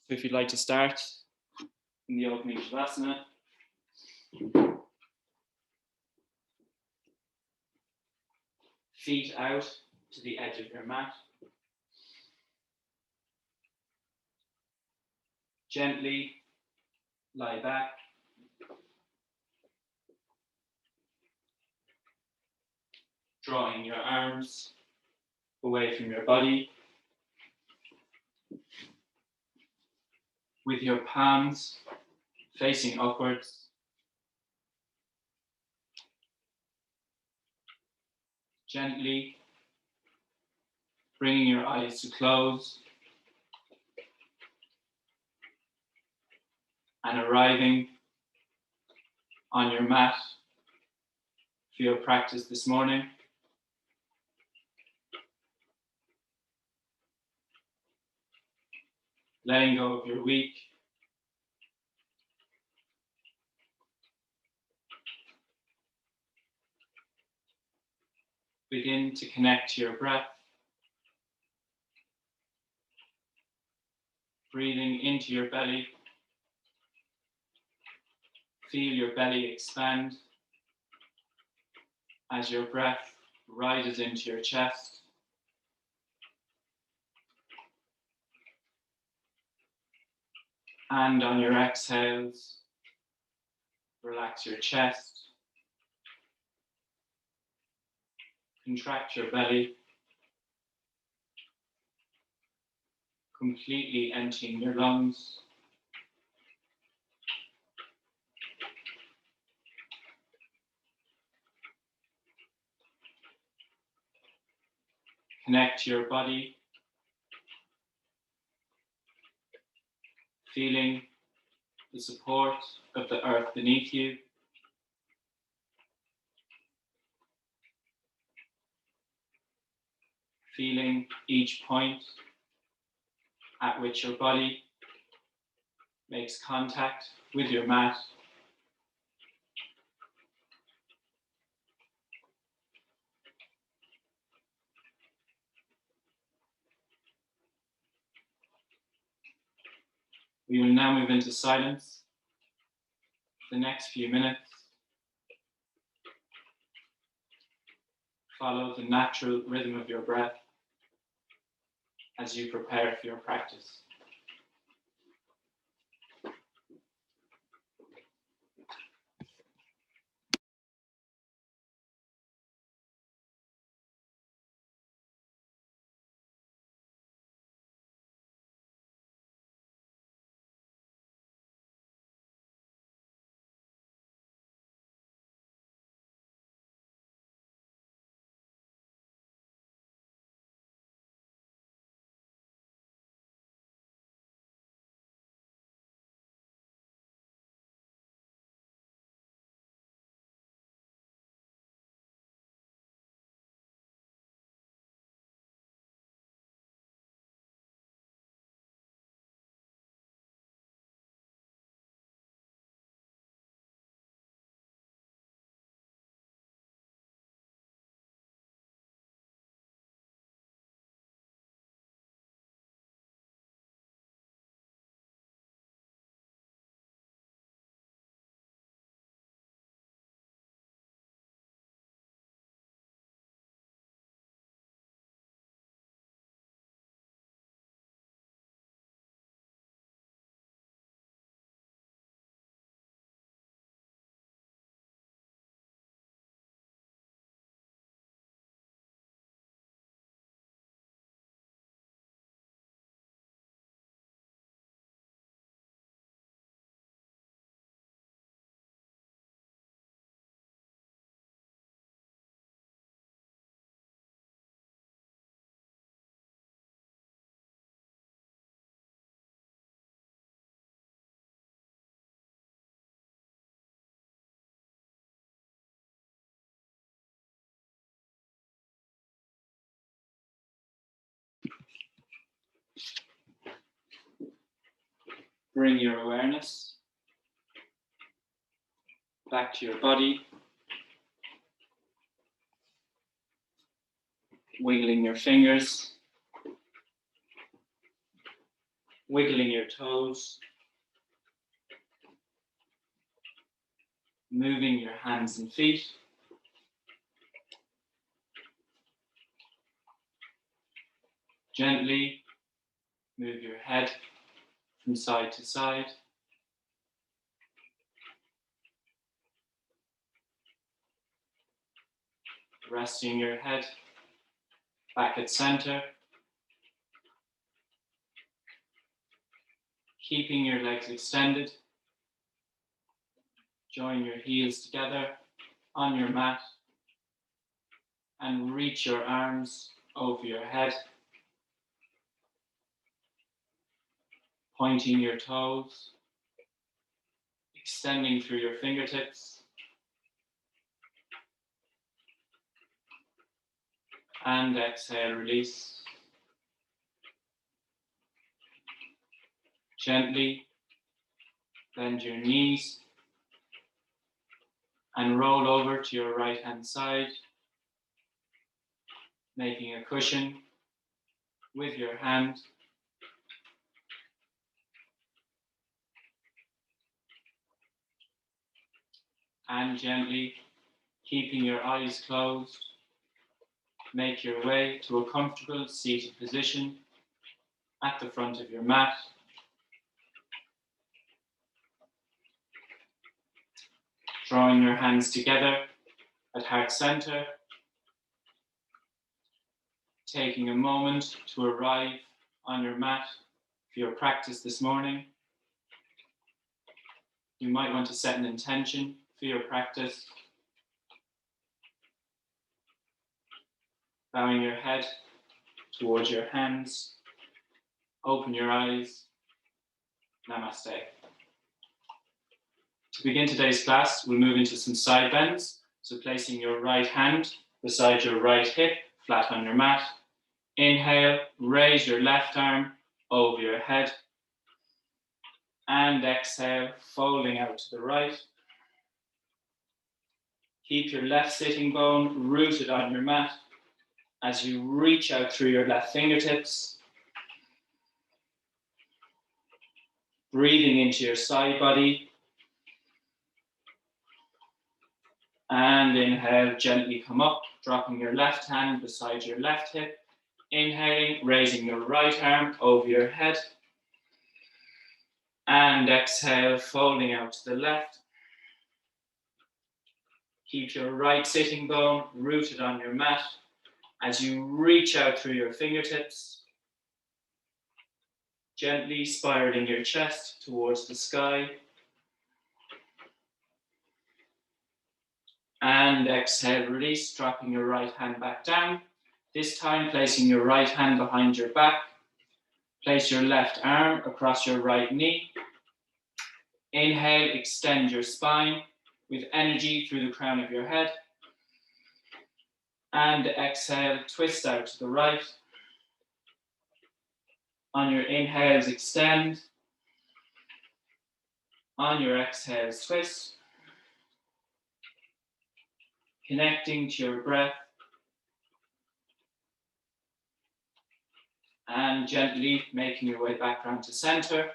So if you'd like to start in the opening Shavasana, feet out to the edge of your mat. Gently lie back. Drawing your arms away from your body. With your palms facing upwards. Gently bringing your eyes to close and arriving on your mat for your practice this morning. Letting go of your week. Begin to connect to your breath. Breathing into your belly. Feel your belly expand as your breath rises into your chest. And on your exhales, relax your chest. Contract your belly. Completely emptying your lungs. Connect to your body. Feeling the support of the earth beneath you. Feeling each point at which your body makes contact with your mat. We will now move into silence for the next few minutes. Follow the natural rhythm of your breath as you prepare for your practice. Bring your awareness back to your body, wiggling your fingers, wiggling your toes, moving your hands and feet. Gently move your head from side to side. Resting your head back at center. Keeping your legs extended. Join your heels together on your mat and reach your arms over your head. Pointing your toes, extending through your fingertips. And exhale, release. Gently bend your knees and roll over to your right hand side, making a cushion with your hand. And gently, keeping your eyes closed, make your way to a comfortable seated position at the front of your mat. Drawing your hands together at heart center, taking a moment to arrive on your mat for your practice this morning. You might want to set an intention for your practice. Bowing your head towards your hands, open your eyes. Namaste. To begin today's class, we'll move into some side bends. So placing your right hand beside your right hip, flat on your mat. Inhale, raise your left arm over your head. And exhale, folding out to the right. Keep your left sitting bone rooted on your mat as you reach out through your left fingertips. Breathing into your side body. And inhale, gently come up, dropping your left hand beside your left hip. Inhaling, raising your right arm over your head. And exhale, folding out to the left. Keep your right sitting bone rooted on your mat as you reach out through your fingertips. Gently spiraling your chest towards the sky. And exhale, release, dropping your right hand back down. This time, placing your right hand behind your back. Place your left arm across your right knee. Inhale, extend your spine with energy through the crown of your head. And exhale, twist out to the right. On your inhales, extend. On your exhales, twist. Connecting to your breath. And gently making your way back round to center.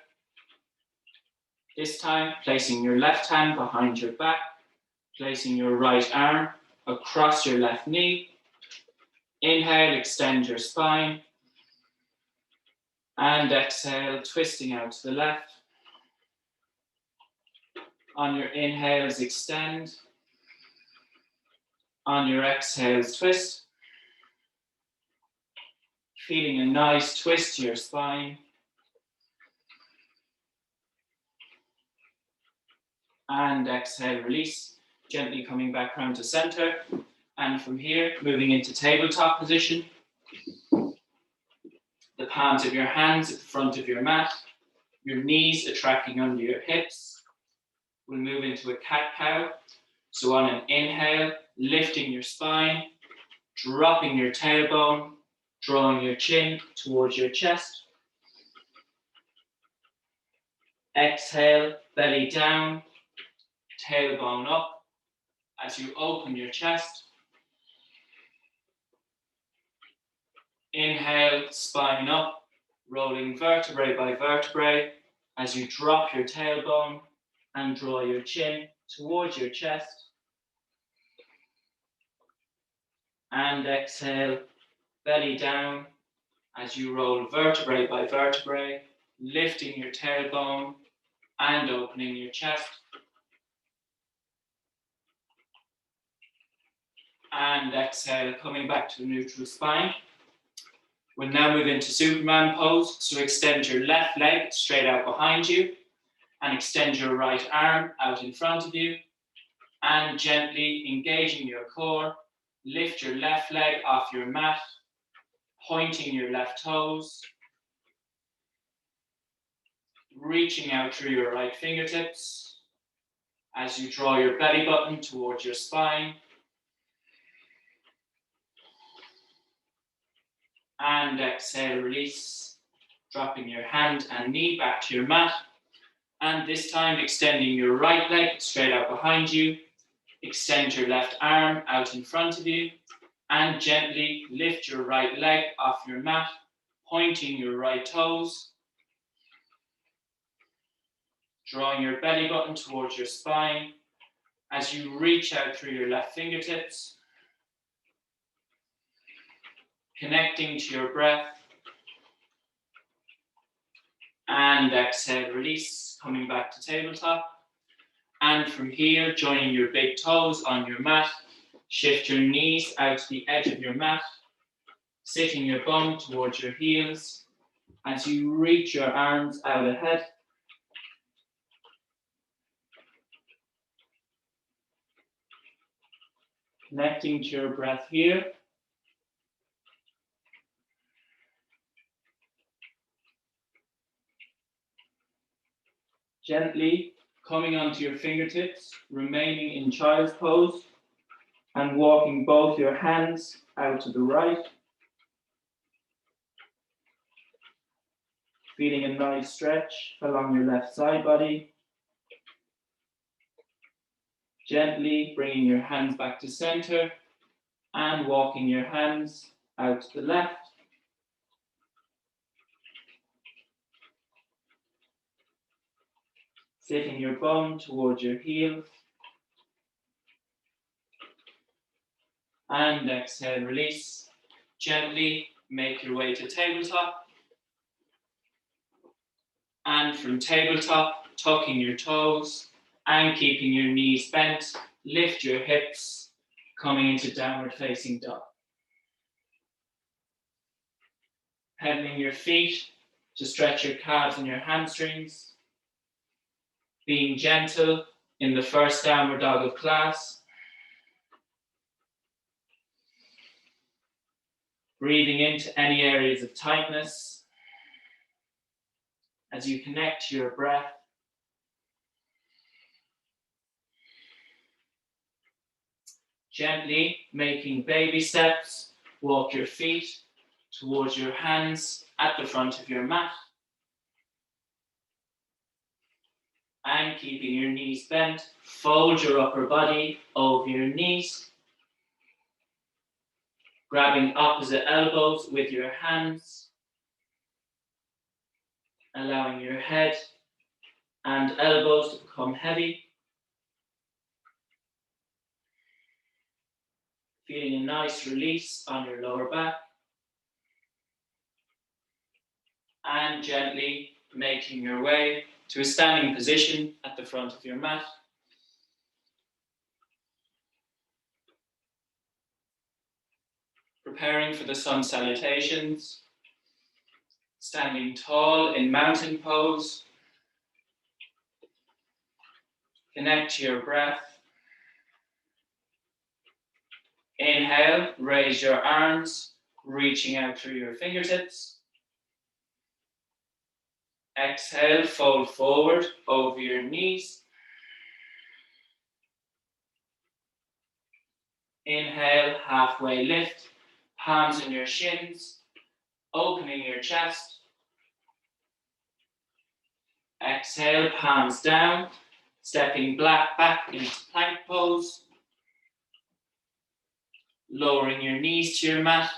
This time, placing your left hand behind your back, placing your right arm across your left knee. Inhale, extend your spine. And exhale, twisting out to the left. On your inhales, extend. On your exhales, twist. Feeling a nice twist to your spine. And exhale, release. Gently coming back round to center. And from here, moving into tabletop position. The palms of your hands at the front of your mat. Your knees are tracking under your hips. We'll move into a cat-cow. So on an inhale, lifting your spine, dropping your tailbone, drawing your chin towards your chest. Exhale, belly down, tailbone up as you open your chest. Inhale, spine up, rolling vertebrae by vertebrae as you drop your tailbone and draw your chin towards your chest. And exhale, belly down as you roll vertebrae by vertebrae, lifting your tailbone and opening your chest. And exhale, coming back to a neutral spine. We'll now move into Superman pose. So extend your left leg straight out behind you and extend your right arm out in front of you. And gently engaging your core, lift your left leg off your mat, pointing your left toes, reaching out through your right fingertips as you draw your belly button towards your spine. And exhale, release, dropping your hand and knee back to your mat. And this time extending your right leg straight out behind you. Extend your left arm out in front of you and gently lift your right leg off your mat, pointing your right toes, drawing your belly button towards your spine as you reach out through your left fingertips, connecting to your breath. And exhale, release, coming back to tabletop. And from here, joining your big toes on your mat, shift your knees out to the edge of your mat, sitting your bum towards your heels as you reach your arms out ahead. Connecting to your breath here. Gently coming onto your fingertips, remaining in child's pose, and walking both your hands out to the right. Feeling a nice stretch along your left side body. Gently bringing your hands back to center and walking your hands out to the left. Sitting your bum towards your heels. And exhale, release. Gently make your way to tabletop. And from tabletop, tucking your toes and keeping your knees bent, lift your hips, coming into downward facing dog. Pedaling your feet to stretch your calves and your hamstrings. Being gentle in the first downward dog of class. Breathing into any areas of tightness as you connect to your breath. Gently making baby steps, walk your feet towards your hands at the front of your mat. And keeping your knees bent, fold your upper body over your knees. Grabbing opposite elbows with your hands. Allowing your head and elbows to become heavy. Feeling a nice release on your lower back. And gently making your way to a standing position at the front of your mat. Preparing for the sun salutations. Standing tall in mountain pose. Connect to your breath. Inhale, raise your arms, reaching out through your fingertips. Exhale, fold forward over your knees. Inhale, halfway lift, palms in your shins, opening your chest. Exhale, palms down, stepping back into plank pose. Lowering your knees to your mat,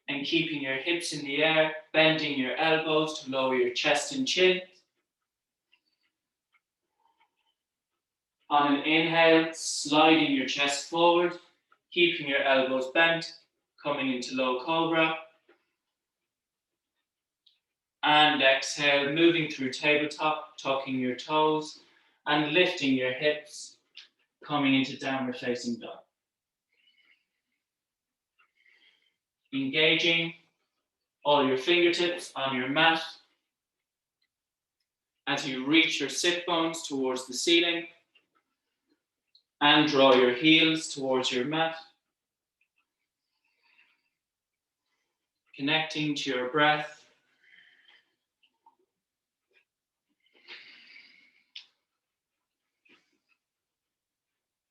and keeping your hips in the air, bending your elbows to lower your chest and chin. On an inhale, sliding your chest forward, keeping your elbows bent, coming into low cobra. And exhale, moving through tabletop, tucking your toes and lifting your hips, coming into downward facing dog. Engaging all your fingertips on your mat as you reach your sit bones towards the ceiling and draw your heels towards your mat. Connecting to your breath.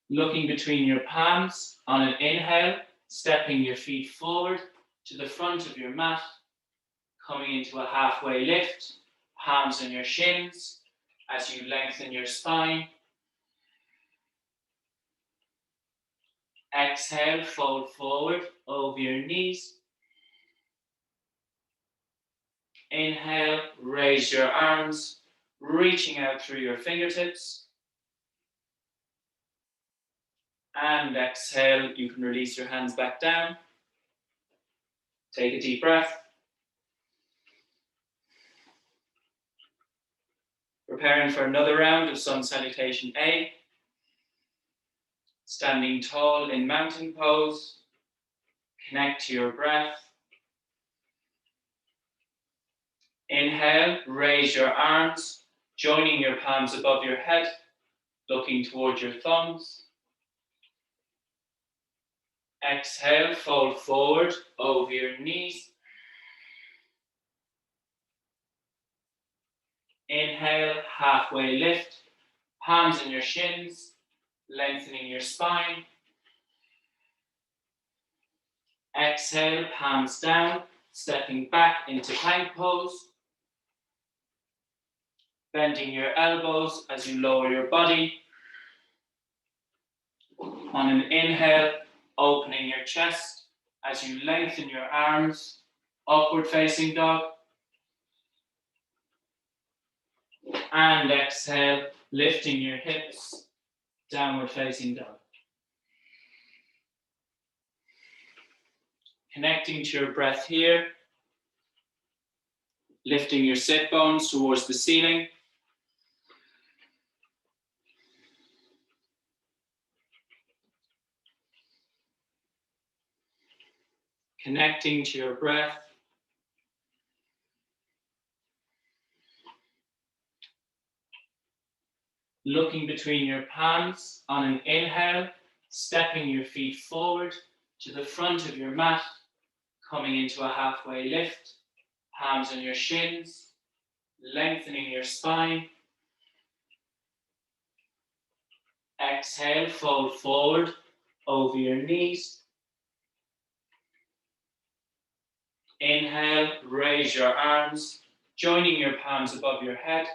Looking between your palms on an inhale, stepping your feet forward to the front of your mat, coming into a halfway lift, palms on your shins as you lengthen your spine. Exhale, fold forward over your knees. Inhale, raise your arms, reaching out through your fingertips. And exhale, you can release your hands back down. Take a deep breath. Preparing for another round of Sun Salutation A. Standing tall in mountain pose. Connect to your breath. Inhale, raise your arms, joining your palms above your head, looking towards your thumbs. Exhale, fold forward over your knees. Inhale, halfway lift, palms in your shins, lengthening your spine. Exhale, palms down, stepping back into plank pose. Bending your elbows as you lower your body. On an inhale, opening your chest as you lengthen your arms, upward facing dog. And exhale, lifting your hips, downward facing dog. Connecting to your breath here, lifting your sit bones towards the ceiling. Connecting to your breath. Looking between your palms on an inhale, stepping your feet forward to the front of your mat, coming into a halfway lift, palms on your shins, lengthening your spine. Exhale, fold forward over your knees. Inhale, raise your arms, joining your palms above your head,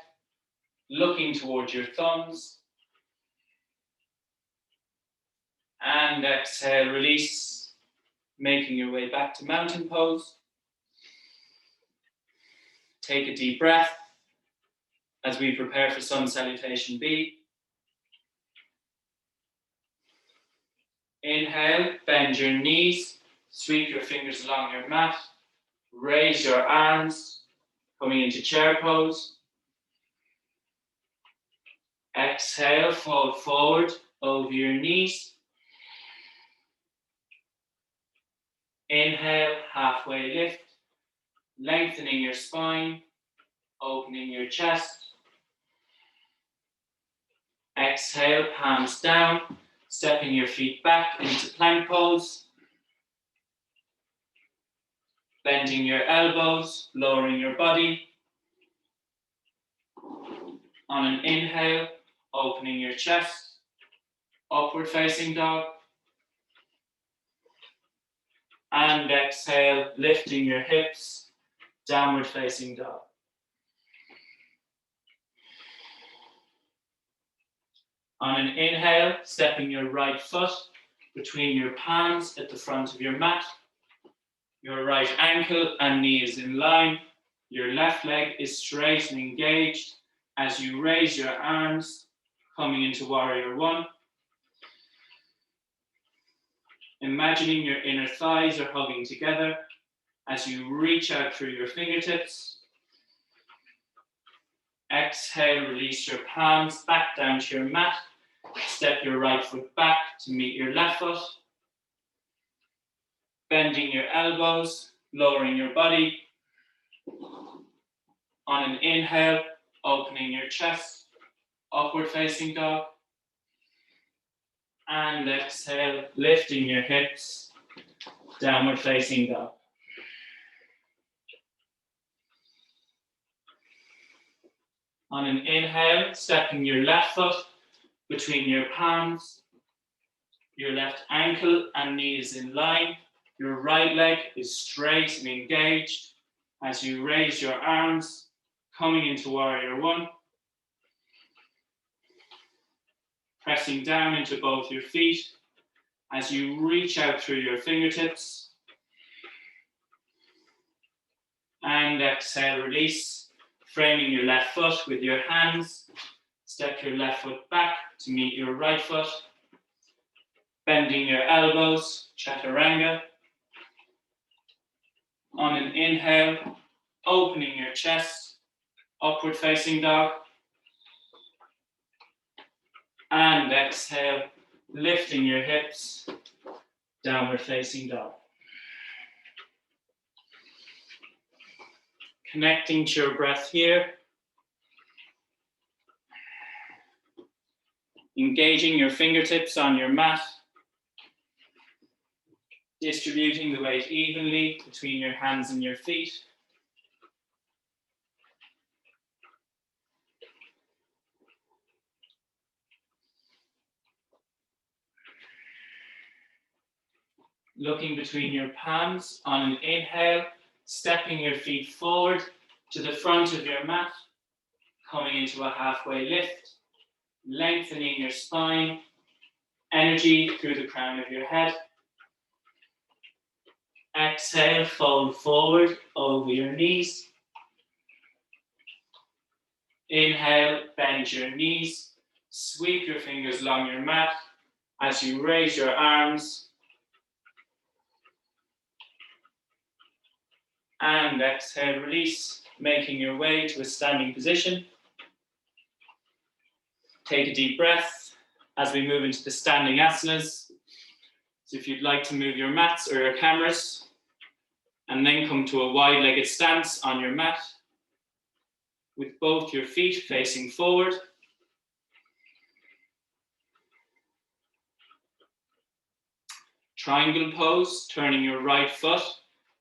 looking towards your thumbs. And exhale, release, making your way back to mountain pose. Take a deep breath as we prepare for Sun Salutation B. Inhale, bend your knees, sweep your fingers along your mat, raise your arms, coming into chair pose. Exhale, fold forward over your knees. Inhale, halfway lift, lengthening your spine, opening your chest. Exhale, palms down, stepping your feet back into plank pose. Bending your elbows, lowering your body. On an inhale, opening your chest, upward facing dog. And exhale, lifting your hips, downward facing dog. On an inhale, stepping your right foot between your palms at the front of your mat. Your right ankle and knee is in line. Your left leg is straight and engaged as you raise your arms, coming into warrior one. Imagining your inner thighs are hugging together as you reach out through your fingertips. Exhale, release your palms back down to your mat. Step your right foot back to meet your left foot. Bending your elbows, lowering your body. On an inhale, opening your chest, upward facing dog. And exhale, lifting your hips, downward facing dog. On an inhale, stepping your left foot between your palms. Your left ankle and knee is in line. Your right leg is straight and engaged as you raise your arms, coming into warrior one. Pressing down into both your feet as you reach out through your fingertips. And exhale, release, framing your left foot with your hands. Step your left foot back to meet your right foot. Bending your elbows, chaturanga. On an inhale, opening your chest, upward facing dog. And exhale, lifting your hips, downward facing dog. Connecting to your breath here. Engaging your fingertips on your mat. Distributing the weight evenly between your hands and your feet. Looking between your palms on an inhale, stepping your feet forward to the front of your mat, coming into a halfway lift, lengthening your spine, energy through the crown of your head. Exhale, fold forward over your knees. Inhale, bend your knees, sweep your fingers along your mat as you raise your arms. And exhale, release, making your way to a standing position. Take a deep breath as we move into the standing asanas. So if you'd like to move your mats or your cameras, and then come to a wide-legged stance on your mat, with both your feet facing forward. Triangle pose, turning your right foot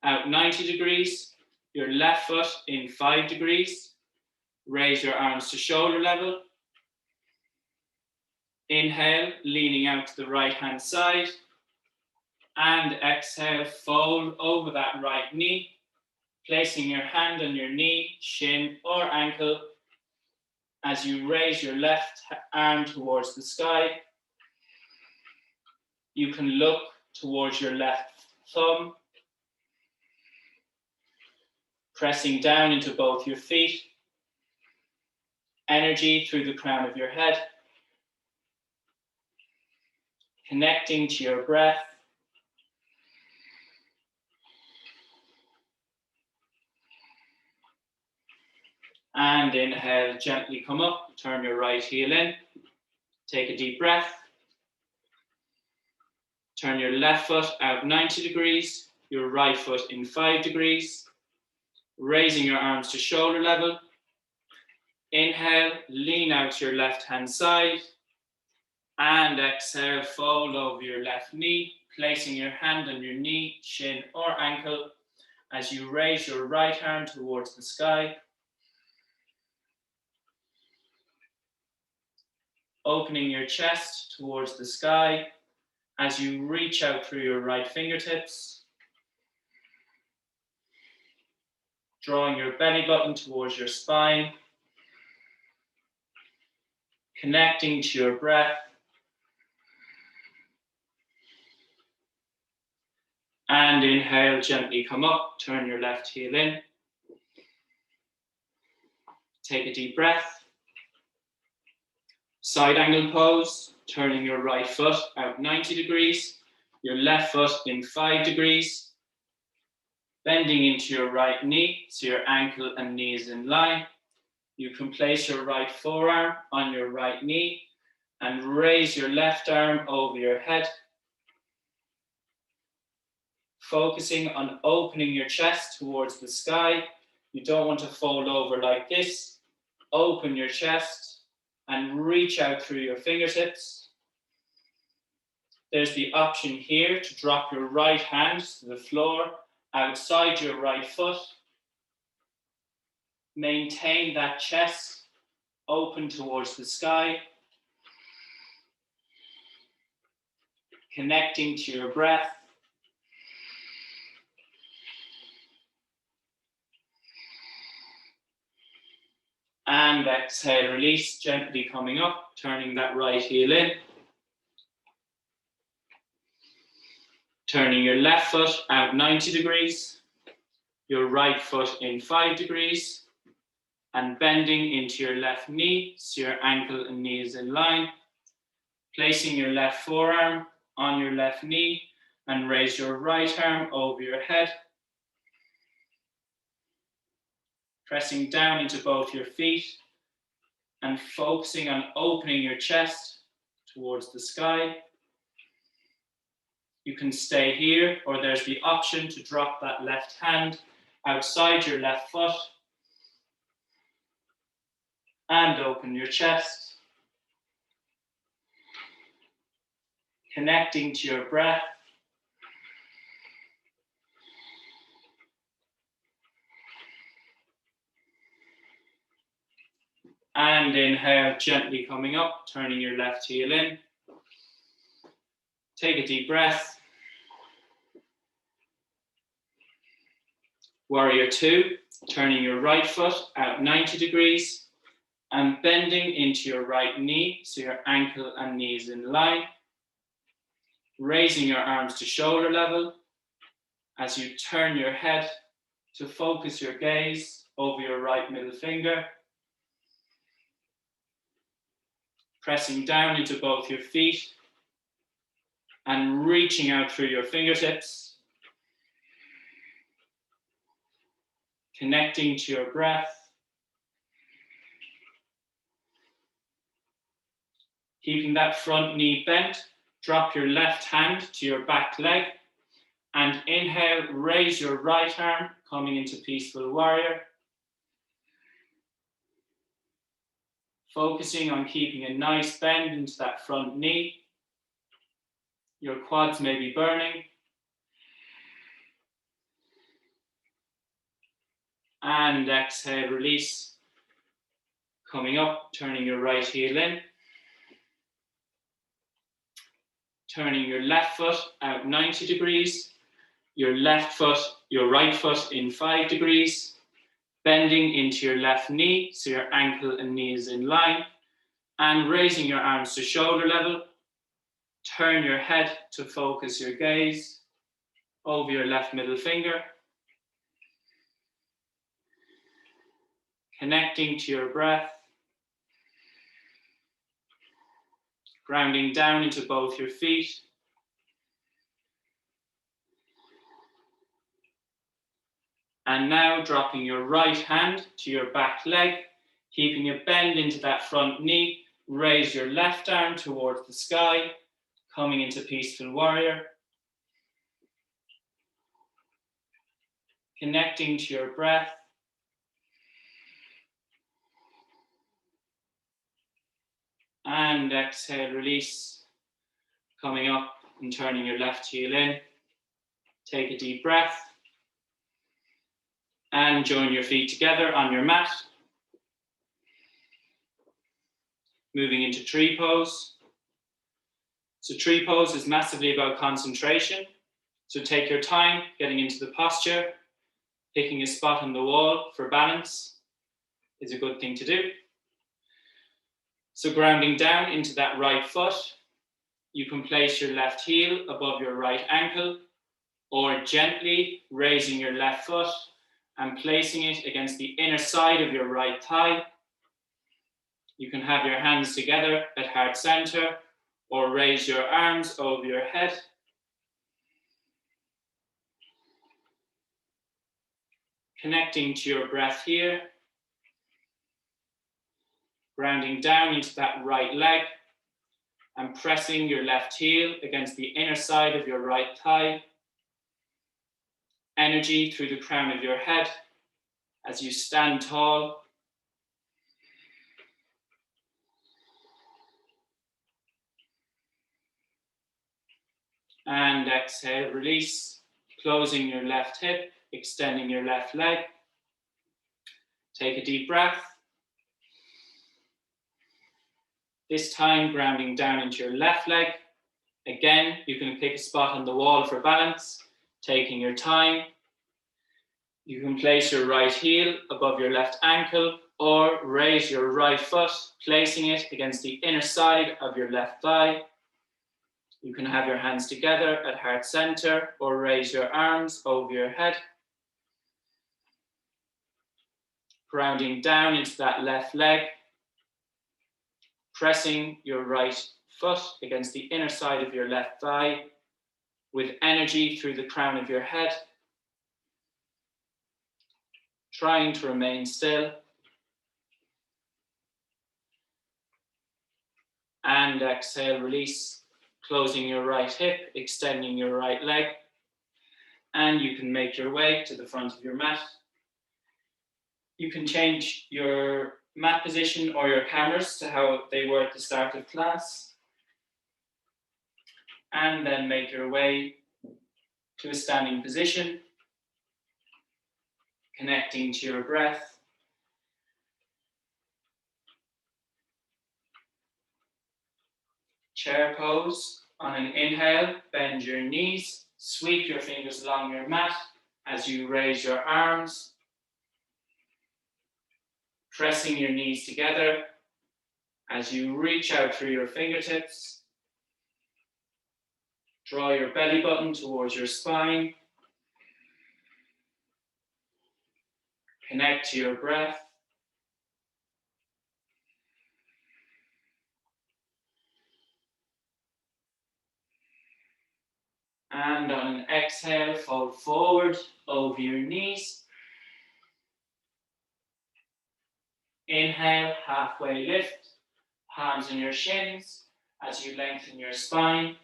out 90 degrees, your left foot in 5 degrees. Raise your arms to shoulder level. Inhale, leaning out to the right-hand side. And exhale, fold over that right knee, placing your hand on your knee, shin, or ankle as you raise your left arm towards the sky. You can look towards your left thumb, pressing down into both your feet, energy through the crown of your head, connecting to your breath. And inhale, gently come up, turn your right heel in, take a deep breath. Turn your left foot out 90 degrees, your right foot in 5 degrees, raising your arms to shoulder level. Inhale, lean out to your left-hand side, and exhale, fold over your left knee, placing your hand on your knee, shin, or ankle as you raise your right arm towards the sky. Opening your chest towards the sky as you reach out through your right fingertips. Drawing your belly button towards your spine. Connecting to your breath. And inhale, gently come up, turn your left heel in. Take a deep breath. Side angle pose, turning your right foot out 90 degrees, your left foot in 5 degrees, bending into your right knee, so your ankle and knee is in line. You can place your right forearm on your right knee and raise your left arm over your head, focusing on opening your chest towards the sky. You don't want to fold over like this. Open your chest and reach out through your fingertips. There's the option here to drop your right hand to the floor outside your right foot. Maintain that chest open towards the sky. Connecting to your breath. And exhale, release, gently coming up, turning that right heel in. Turning your left foot out 90 degrees, your right foot in 5 degrees, and bending into your left knee, so your ankle and knee is in line. Placing your left forearm on your left knee, and raise your right arm over your head. Pressing down into both your feet, and focusing on opening your chest towards the sky. You can stay here, or there's the option to drop that left hand outside your left foot and open your chest. Connecting to your breath. And inhale, gently coming up, turning your left heel in. Take a deep breath. Warrior two, turning your right foot out 90 degrees and bending into your right knee, so your ankle and knee is in line. Raising your arms to shoulder level as you turn your head to focus your gaze over your right middle finger. Pressing down into both your feet and reaching out through your fingertips. Connecting to your breath. Keeping that front knee bent, drop your left hand to your back leg and inhale, raise your right arm, coming into peaceful warrior. Focusing on keeping a nice bend into that front knee. Your quads may be burning. And exhale, release. Coming up, turning your right heel in. Turning your left foot out 90 degrees. Your right foot in 5 degrees. Bending into your left knee, so your ankle and knee is in line. And raising your arms to shoulder level. Turn your head to focus your gaze over your left middle finger. Connecting to your breath. Grounding down into both your feet. And now dropping your right hand to your back leg, keeping a bend into that front knee. Raise your left arm towards the sky, coming into peaceful warrior. Connecting to your breath. And exhale, release. Coming up and turning your left heel in. Take a deep breath. And join your feet together on your mat. Moving into tree pose. So tree pose is massively about concentration. So take your time getting into the posture. Picking a spot on the wall for balance is a good thing to do. So grounding down into that right foot, you can place your left heel above your right ankle or gently raising your left foot and placing it against the inner side of your right thigh. You can have your hands together at heart center or raise your arms over your head. Connecting to your breath here. Grounding down into that right leg and pressing your left heel against the inner side of your right thigh. Energy through the crown of your head as you stand tall. And exhale, release, closing your left hip, extending your left leg. Take a deep breath. This time, grounding down into your left leg. Again, you can pick a spot on the wall for balance, taking your time. You can place your right heel above your left ankle or raise your right foot, placing it against the inner side of your left thigh. You can have your hands together at heart center or raise your arms over your head. Grounding down into that left leg, pressing your right foot against the inner side of your left thigh with energy through the crown of your head. Trying to remain still. And exhale, release, closing your right hip, extending your right leg. And you can make your way to the front of your mat. You can change your mat position or your cameras to how they were at the start of class. And then make your way to a standing position, connecting to your breath. Chair pose. On an inhale, bend your knees, sweep your fingers along your mat as you raise your arms, pressing your knees together as you reach out through your fingertips. Draw your belly button towards your spine. Connect to your breath. And on an exhale, fold forward over your knees. Inhale, halfway lift, palms on your shins as you lengthen your spine.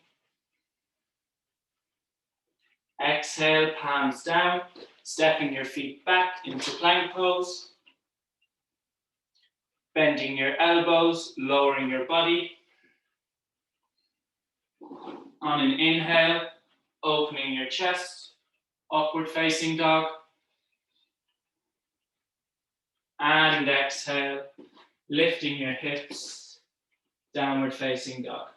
Exhale, palms down, stepping your feet back into plank pose. Bending your elbows, lowering your body. On an inhale, opening your chest, upward facing dog. And exhale, lifting your hips, downward facing dog.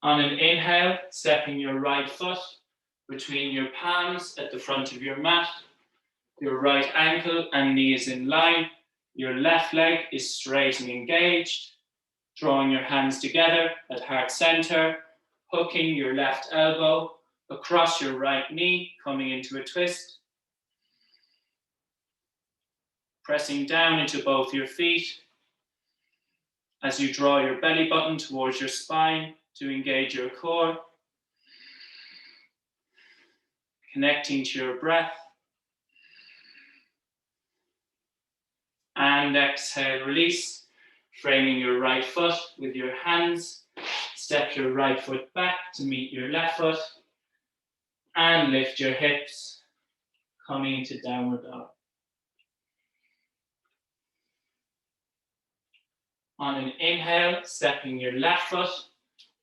On an inhale, stepping your right foot between your palms at the front of your mat. Your right ankle and knee is in line. Your left leg is straight and engaged. Drawing your hands together at heart center, hooking your left elbow across your right knee, coming into a twist. Pressing down into both your feet as you draw your belly button towards your spine to engage your core. Connecting to your breath. And exhale, release. Framing your right foot with your hands. Step your right foot back to meet your left foot. And lift your hips, coming into downward dog. On an inhale, stepping your left foot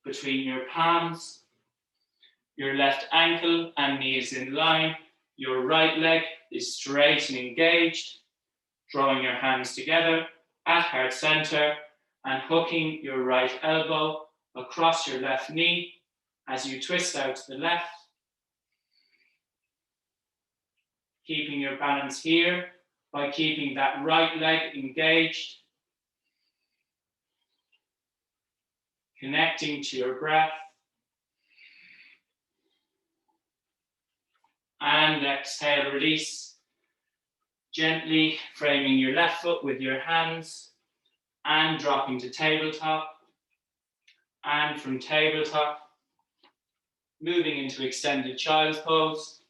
between your palms. Your left ankle and knee is in line. Your right leg is straight and engaged. Drawing your hands together at heart center and hooking your right elbow across your left knee as you twist out to the left. Keeping your balance here by keeping that right leg engaged. Connecting to your breath. And exhale, release. Gently framing your left foot with your hands and dropping to tabletop. And from tabletop, moving into extended child's pose.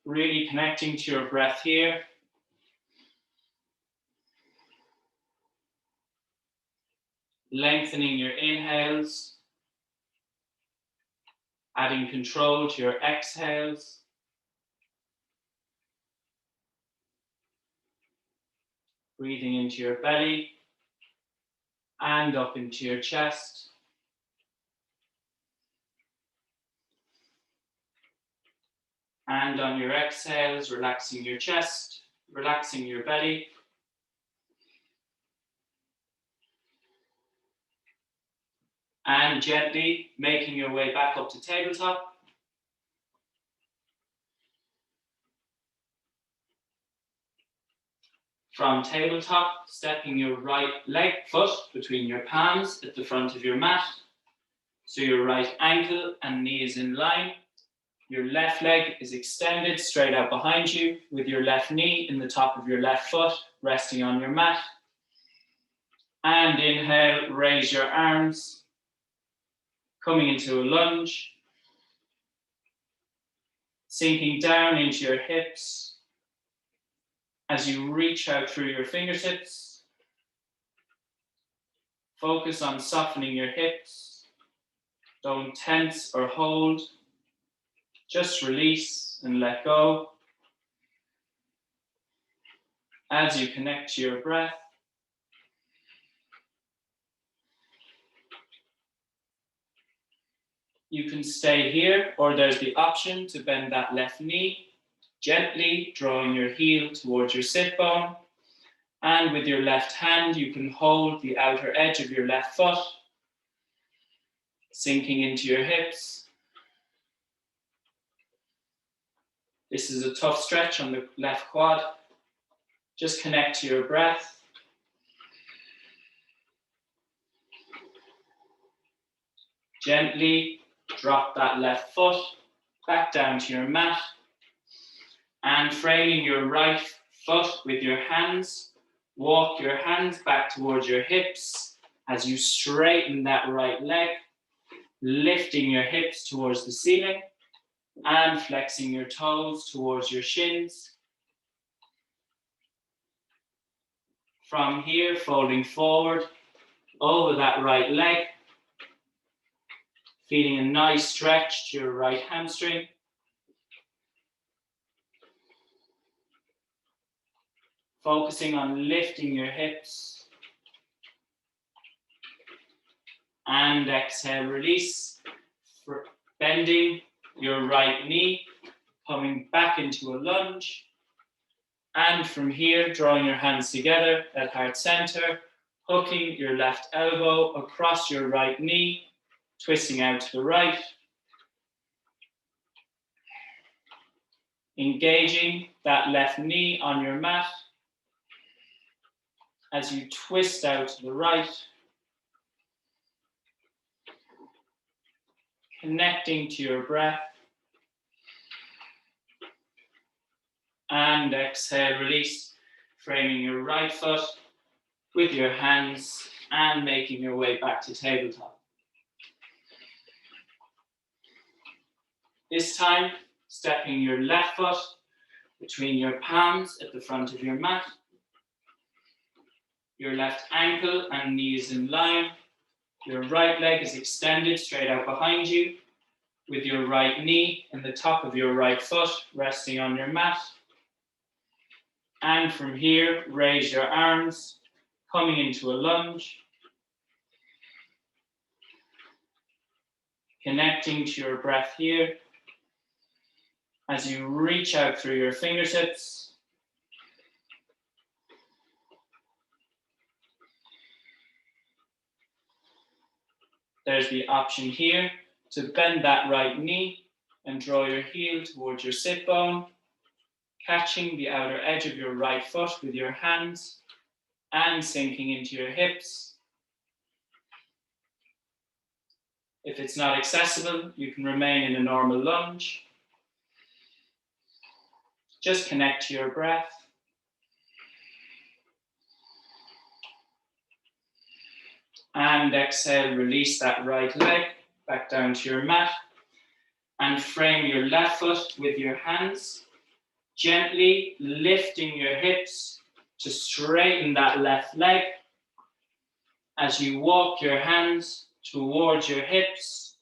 Really connecting to your breath here. Lengthening your inhales. Adding control to your exhales. Breathing into your belly and up into your chest. And on your exhales, relaxing your chest, relaxing your belly. And gently making your way back up to tabletop. From tabletop, stepping your right foot between your palms at the front of your mat. So your right ankle and knee is in line. Your left leg is extended straight out behind you with your left knee in the top of your left foot, resting on your mat. And inhale, raise your arms, coming into a lunge. Sinking down into your hips as you reach out through your fingertips. Focus on softening your hips. Don't tense or hold. Just release and let go. As you connect to your breath. You can stay here, or there's the option to bend that left knee, gently drawing your heel towards your sit bone. And with your left hand, you can hold the outer edge of your left foot, sinking into your hips. This is a tough stretch on the left quad. Just connect to your breath. Gently drop that left foot back down to your mat. And framing your right foot with your hands, walk your hands back towards your hips as you straighten that right leg, lifting your hips towards the ceiling and flexing your toes towards your shins. From here, folding forward over that right leg, feeling a nice stretch to your right hamstring. Focusing on lifting your hips. And exhale, release. Bending your right knee, coming back into a lunge. And from here, drawing your hands together at heart center, hooking your left elbow across your right knee, twisting out to the right. Engaging that left knee on your mat as you twist out to the right. Connecting to your breath. And exhale, release, framing your right foot with your hands and making your way back to tabletop. This time, stepping your left foot between your palms at the front of your mat. Your left ankle and knee is in line. Your right leg is extended straight out behind you with your right knee in the top of your right foot resting on your mat. And from here, raise your arms, coming into a lunge. Connecting to your breath here as you reach out through your fingertips. There's the option here to bend that right knee and draw your heel towards your sit bone. catching the outer edge of your right foot with your hands and sinking into your hips. If it's not accessible, you can remain in a normal lunge. Just connect to your breath. And exhale, release that right leg back down to your mat. And frame your left foot with your hands, gently lifting your hips to straighten that left leg. As you walk your hands towards your hips,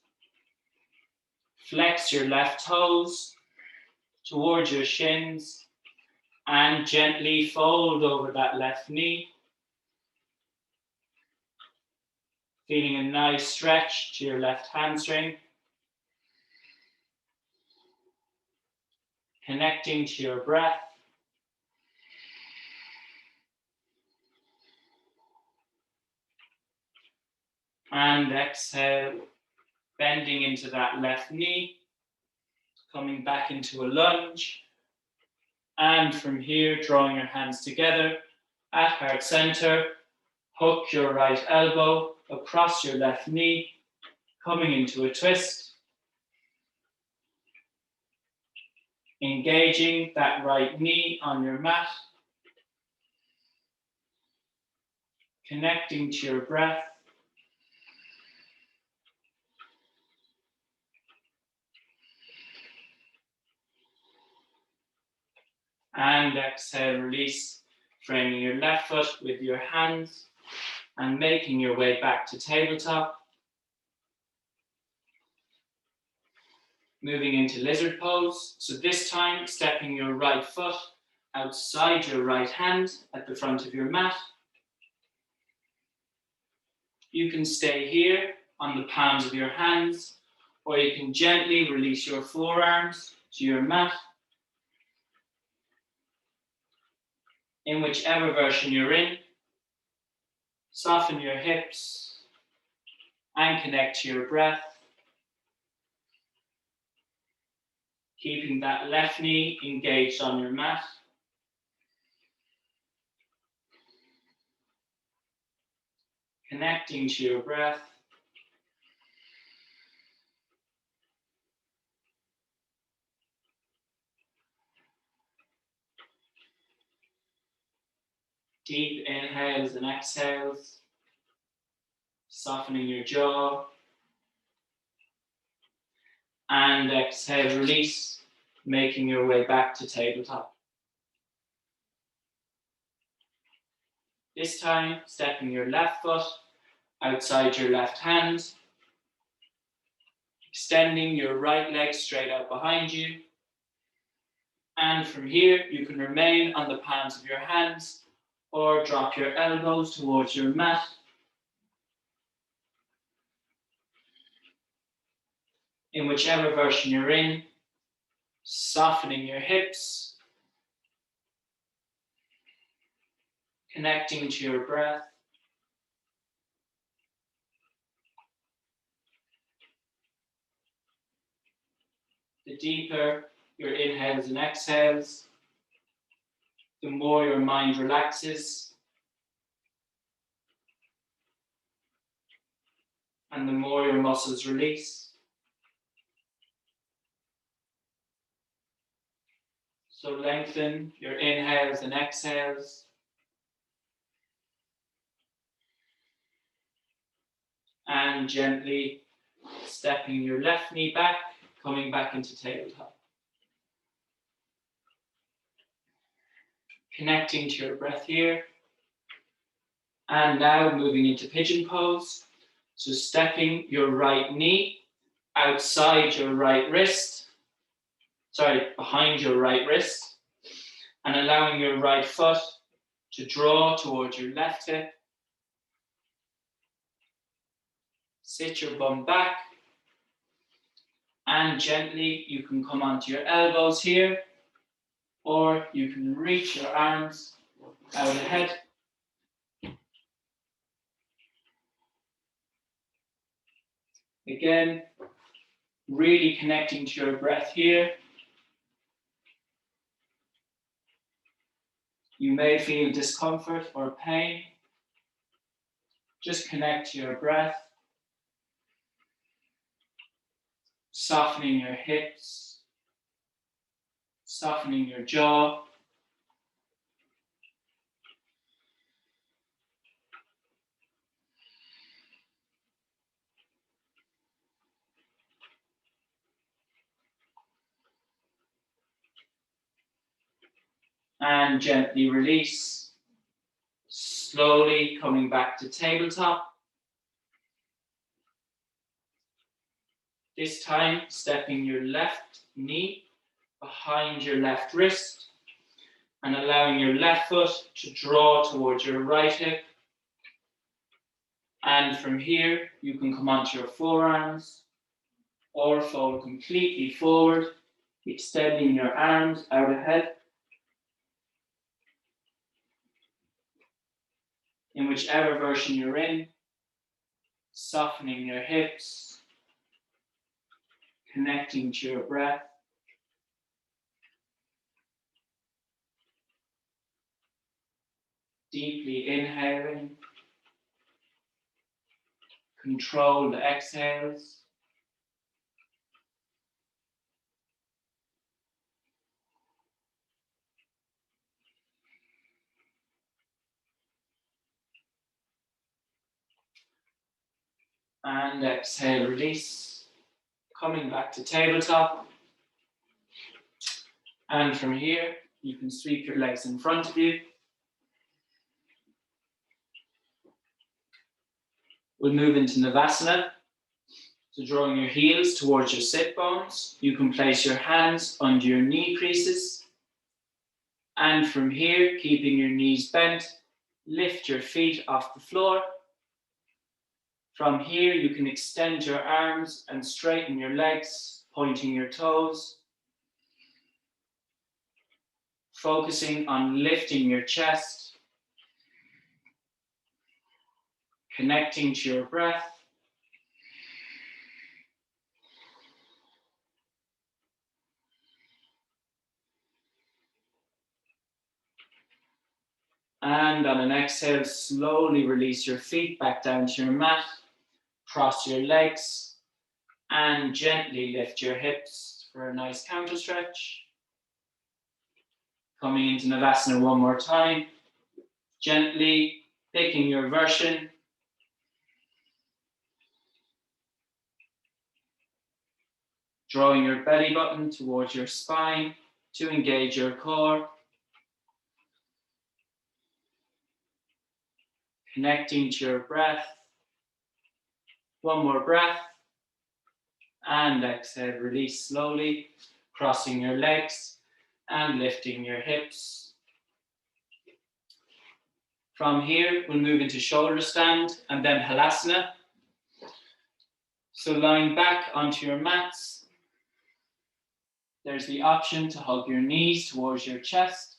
flex your left toes towards your shins, and gently fold over that left knee. Feeling a nice stretch to your left hamstring. Connecting to your breath. And exhale, bending into that left knee, coming back into a lunge. And from here, drawing your hands together at heart center, hook your right elbow across your left knee, coming into a twist. Engaging that right knee on your mat. Connecting to your breath. And exhale, release, framing your left foot with your hands and making your way back to tabletop. Moving into lizard pose. So this time, stepping your right foot outside your right hand at the front of your mat. You can stay here on the palms of your hands, or you can gently release your forearms to your mat. In whichever version you're in, soften your hips and connect to your breath. Keeping that left knee engaged on your mat. Connecting to your breath. Deep inhales and exhales. Softening your jaw. And exhale, release, making your way back to tabletop. This time, stepping your left foot outside your left hand, extending your right leg straight out behind you. And from here, you can remain on the palms of your hands or drop your elbows towards your mat. In whichever version you're in, softening your hips, connecting to your breath. The deeper your inhales and exhales, the more your mind relaxes, and the more your muscles release. So lengthen your inhales and exhales. And gently stepping your left knee back, coming back into tabletop. Connecting to your breath here. And now moving into pigeon pose. So stepping your right knee outside your right wrist. Behind your right wrist. And allowing your right foot to draw towards your left hip. Sit your bum back. And gently you can come onto your elbows here. Or you can reach your arms out ahead. Again, really connecting to your breath here. You may feel discomfort or pain. Just connect to your breath, softening your hips, softening your jaw. And gently release, slowly coming back to tabletop. This time, stepping your left knee behind your left wrist and allowing your left foot to draw towards your right hip. And from here, you can come onto your forearms or fold completely forward, extending your arms out ahead. In whichever version you're in, softening your hips, connecting to your breath. Deeply inhaling, control the exhales. And exhale, release, coming back to tabletop. And from here, you can sweep your legs in front of you. We'll move into Navasana. So drawing your heels towards your sit bones, you can place your hands under your knee creases. And from here, keeping your knees bent, lift your feet off the floor. From here, you can extend your arms and straighten your legs, pointing your toes. Focusing on lifting your chest, connecting to your breath. And on an exhale, slowly release your feet back down to your mat. Cross your legs and gently lift your hips for a nice counter stretch. Coming into Navasana one more time. Gently picking your version. Drawing your belly button towards your spine to engage your core. Connecting to your breath. One more breath. And exhale, release slowly, crossing your legs and lifting your hips. From here, we'll move into shoulder stand and then Halasana. So lying back onto your mats, there's the option to hug your knees towards your chest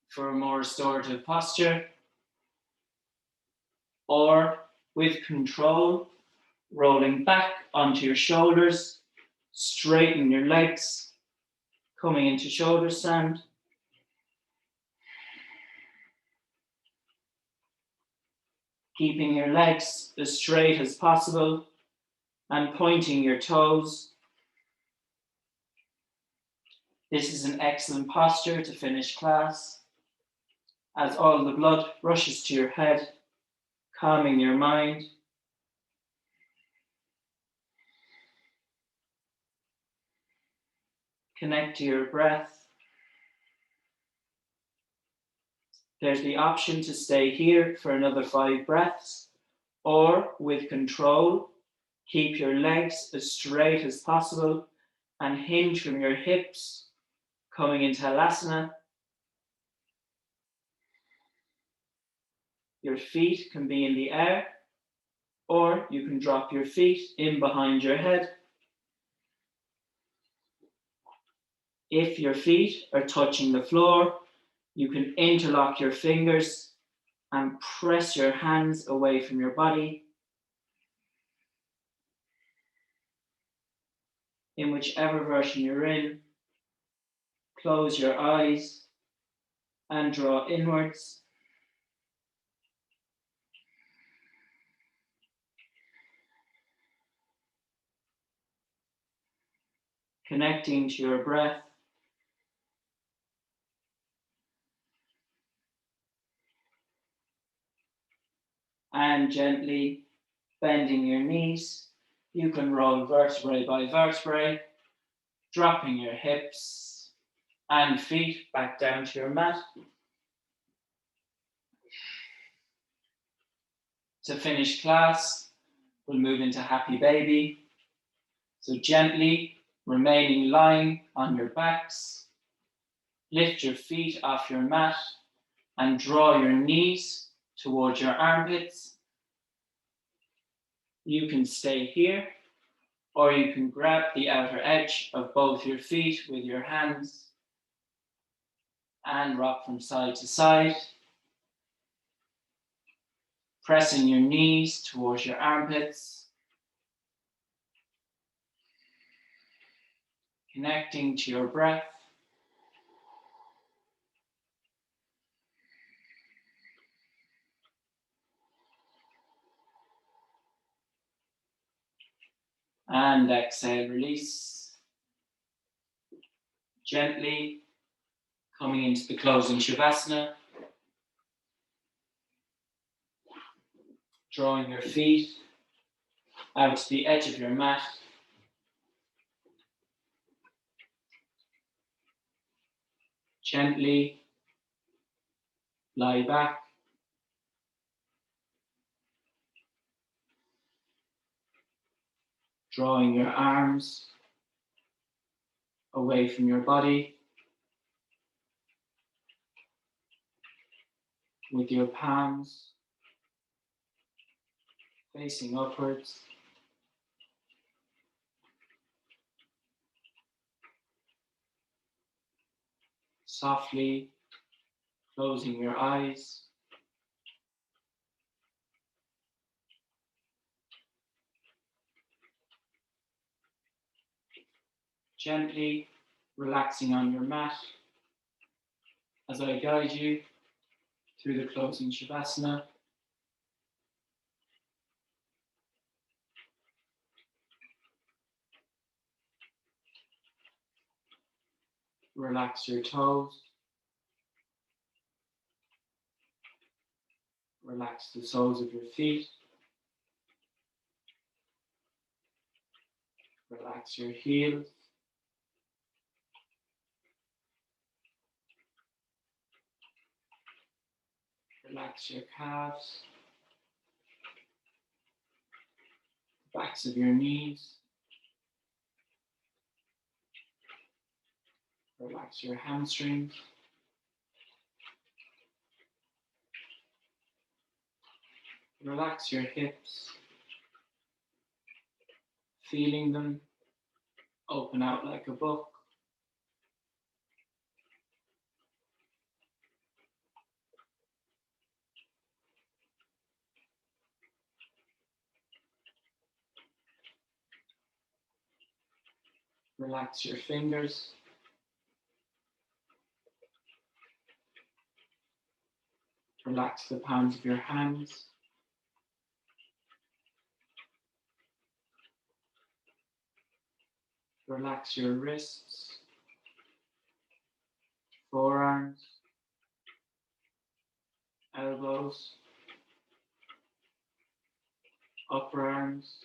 for a more restorative posture. Or with control, rolling back onto your shoulders, straighten your legs, coming into shoulder stand. Keeping your legs as straight as possible and pointing your toes. This is an excellent posture to finish class as all the blood rushes to your head, calming your mind. Connect to your breath. There's the option to stay here for another 5 breaths, or with control, keep your legs as straight as possible and hinge from your hips, coming into Halasana. Your feet can be in the air, or you can drop your feet in behind your head. If your feet are touching the floor, you can interlock your fingers and press your hands away from your body. In whichever version you're in, close your eyes and draw inwards. Connecting to your breath. And gently bending your knees. You can roll vertebrae by vertebrae, dropping your hips and feet back down to your mat. To finish class, we'll move into happy baby. So gently remaining lying on your backs, lift your feet off your mat and draw your knees towards your armpits. You can stay here, or you can grab the outer edge of both your feet with your hands and rock from side to side, pressing your knees towards your armpits, connecting to your breath. And exhale, release. Gently coming into the closing Shavasana. Drawing your feet out to the edge of your mat. Gently lie back. Drawing your arms away from your body with your palms facing upwards. Softly closing your eyes. Gently relaxing on your mat as I guide you through the closing Shavasana. Relax your toes. Relax the soles of your feet. Relax your heels. Relax your calves. Backs of your knees. Relax your hamstrings. Relax your hips. Feeling them open out like a book. Relax your fingers. Relax the palms of your hands. Relax your wrists, forearms, elbows, upper arms.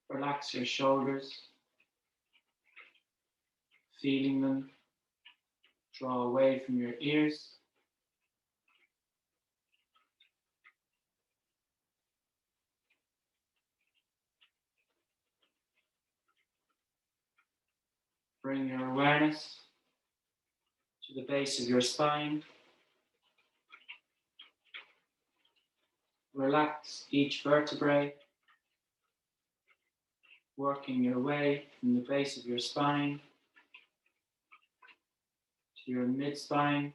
Relax your shoulders, feeling them draw away from your ears. Bring your awareness to the base of your spine. Relax each vertebrae, working your way from the base of your spine to your mid-spine,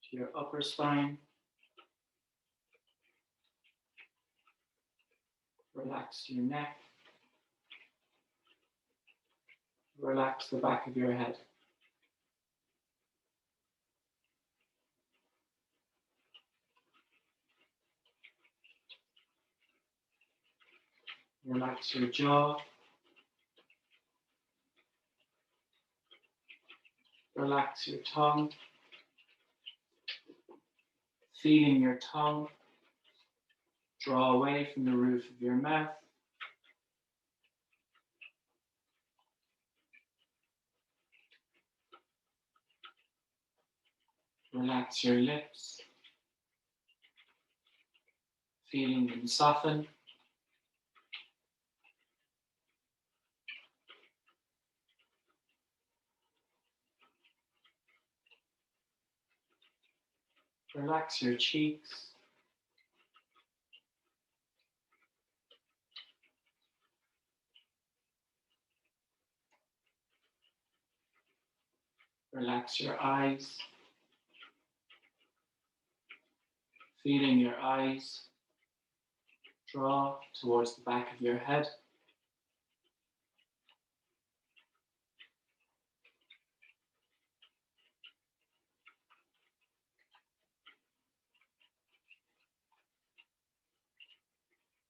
to your upper spine. Relax your neck. Relax the back of your head. Relax your jaw. Relax your tongue. Feeling your tongue draw away from the roof of your mouth. Relax your lips. Feeling them soften. Relax your cheeks. Relax your eyes. Feeling your eyes draw towards the back of your head.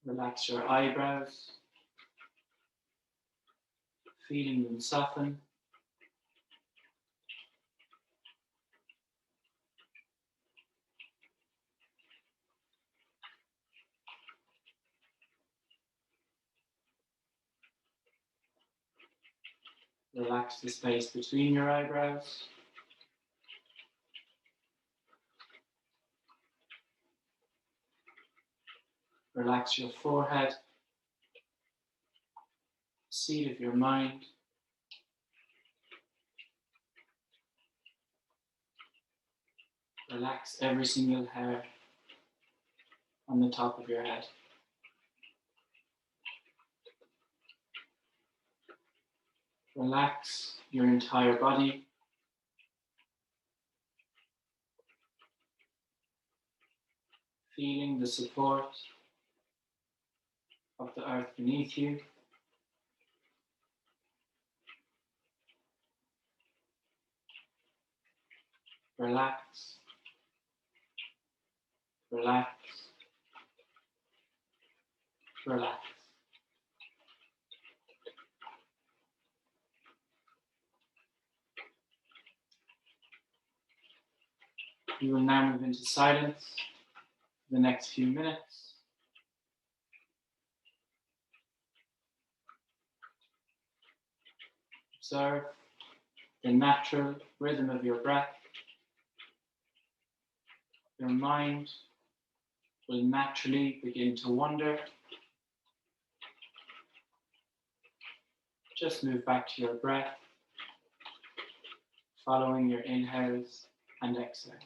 Relax your eyebrows. Feeling them soften. Relax the space between your eyebrows. Relax your forehead, seat of your mind. Relax every single hair on the top of your head. Relax your entire body. Feeling the support of the earth beneath you. Relax, relax, relax. You will now move into silence for the next few minutes. Observe the natural rhythm of your breath. Your mind will naturally begin to wander. Just move back to your breath, following your inhales and exhales.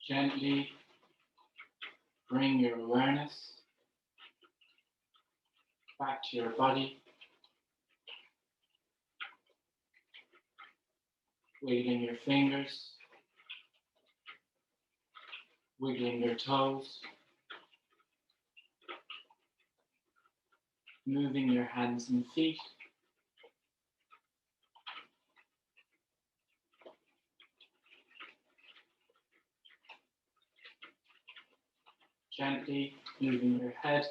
Gently bring your awareness back to your body, wiggling your fingers, wiggling your toes, moving your hands and feet. Gently moving your head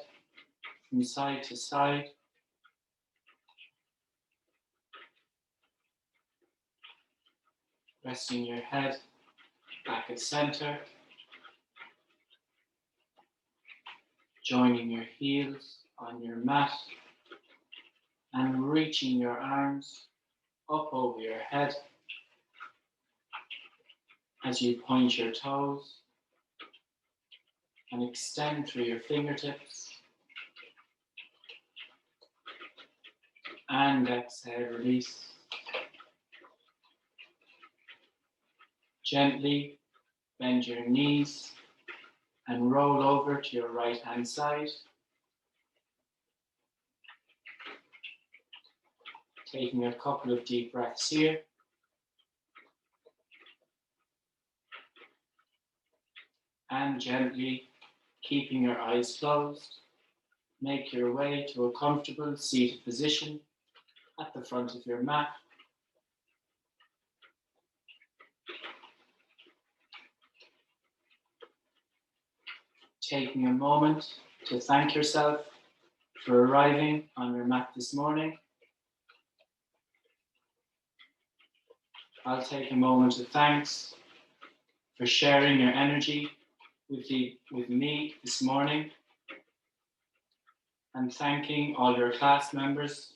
from side to side. Resting your head back at center. Joining your heels on your mat and reaching your arms up over your head as you point your toes and extend through your fingertips. And exhale, release. Gently bend your knees and roll over to your right hand side. Taking a couple of deep breaths here. And gently, keeping your eyes closed, make your way to a comfortable seated position at the front of your mat. Taking a moment to thank yourself for arriving on your mat this morning. I'll take a moment of thanks for sharing your energy with me this morning, and thanking all your class members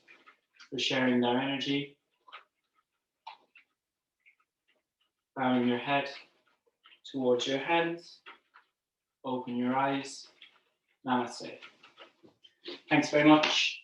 for sharing their energy. Bowing your head towards your hands, open your eyes. Namaste. Thanks very much.